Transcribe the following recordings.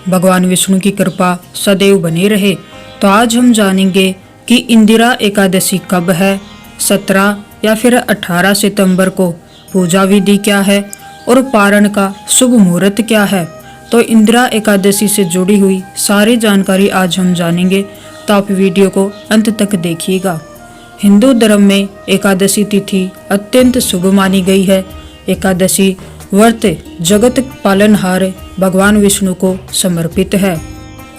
भगवान विष्णु की कृपा सदैव बनी रहे। तो आज हम जानेंगे कि इंदिरा एकादशी कब है, 17 या फिर 18 सितंबर को पूजा विधि क्या है और पारण का शुभ मुहूर्त क्या है। तो इंदिरा एकादशी से जुड़ी हुई सारी जानकारी आज हम जानेंगे, तो आप वीडियो को अंत तक देखिएगा। हिंदू धर्म में एकादशी तिथि अत्यंत शुभ मानी गई है। एकादशी व्रत जगत पालनहार भगवान विष्णु को समर्पित है।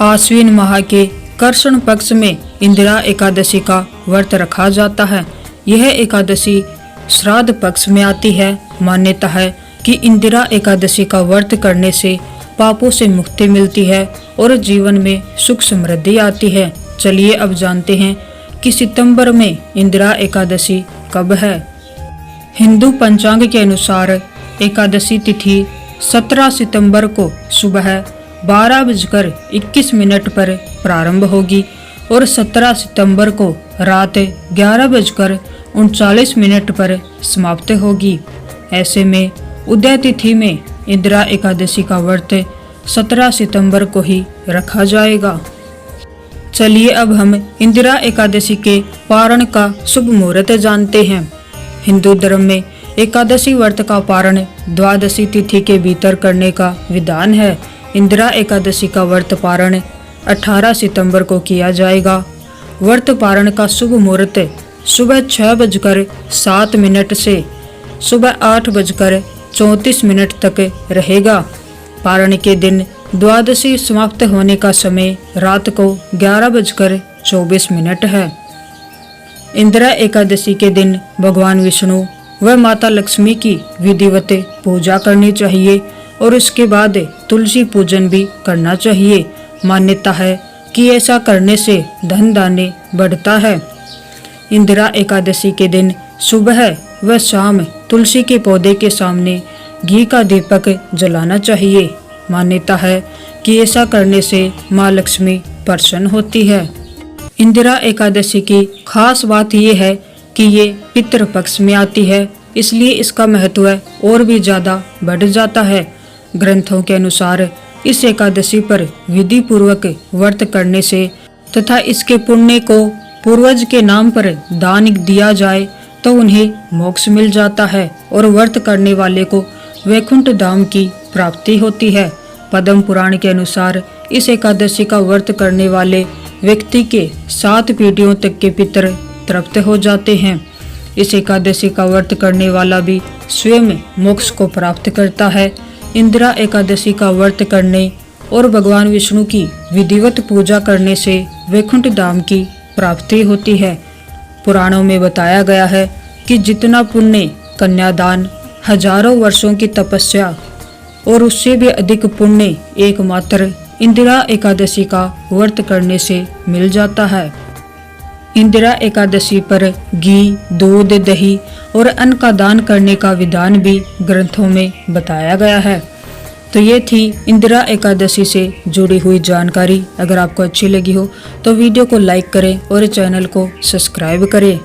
आश्विन माह के कृष्ण पक्ष में इंदिरा एकादशी का व्रत रखा जाता है। यह एकादशी श्राद्ध पक्ष में आती है। मान्यता है कि इंदिरा एकादशी का व्रत करने से पापों से मुक्ति मिलती है और जीवन में सुख समृद्धि आती है। चलिए अब जानते हैं कि सितंबर में इंदिरा एकादशी कब है। हिंदू पंचांग के अनुसार एकादशी तिथि 17 सितंबर को सुबह 12:21 पर प्रारंभ होगी और 17 सितंबर को रात 11:39 पर समाप्त होगी। ऐसे में उदय तिथि में इंदिरा एकादशी का व्रत 17 सितंबर को ही रखा जाएगा। चलिए अब हम इंदिरा एकादशी के पारण का शुभ मुहूर्त जानते हैं। हिंदू धर्म में एकादशी व्रत का पारण द्वादशी तिथि के भीतर करने का विधान है। इंदिरा एकादशी का व्रत पारण 18 सितंबर को किया जाएगा। व्रत पारण का शुभ मुहूर्त सुबह 6:07 से सुबह 8:34 तक रहेगा। पारण के दिन द्वादशी समाप्त होने का समय रात को 11:24 है। इंदिरा एकादशी के दिन भगवान विष्णु व माता लक्ष्मी की विधिवत पूजा करनी चाहिए और उसके बाद तुलसी पूजन भी करना चाहिए। मान्यता है कि ऐसा करने से धन धान्य बढ़ता है। इंदिरा एकादशी के दिन सुबह व शाम तुलसी के पौधे के सामने घी का दीपक जलाना चाहिए। मान्यता है कि ऐसा करने से माँ लक्ष्मी प्रसन्न होती है। इंदिरा एकादशी की खास बात यह है कि ये पितृपक्ष में आती है, इसलिए इसका महत्व और भी ज्यादा बढ़ जाता है। ग्रंथों के अनुसार इस एकादशी पर विधि पूर्वक व्रत करने से तथा इसके पुण्य को पूर्वज के नाम पर दान दिया जाए तो उन्हें मोक्ष मिल जाता है और व्रत करने वाले को वैकुंठ धाम की प्राप्ति होती है। पद्म पुराण के अनुसार इस एकादशी का व्रत करने वाले व्यक्ति के 7 पीढ़ियों तक के पितर तृप्त हो जाते हैं। इस एकादशी का व्रत करने वाला भी स्वयं मोक्ष को प्राप्त करता है। इंदिरा एकादशी का व्रत करने और भगवान विष्णु की विधिवत पूजा करने से वैकुंठ धाम की प्राप्ति होती है। पुराणों में बताया गया है कि जितना पुण्य कन्यादान, हजारों वर्षों की तपस्या और उससे भी अधिक पुण्य एकमात्र इंदिरा एकादशी का व्रत करने से मिल जाता है। इंदिरा एकादशी पर घी, दूध, दही और अन्न का दान करने का विधान भी ग्रंथों में बताया गया है। तो ये थी इंदिरा एकादशी से जुड़ी हुई जानकारी। अगर आपको अच्छी लगी हो तो वीडियो को लाइक करें और चैनल को सब्सक्राइब करें।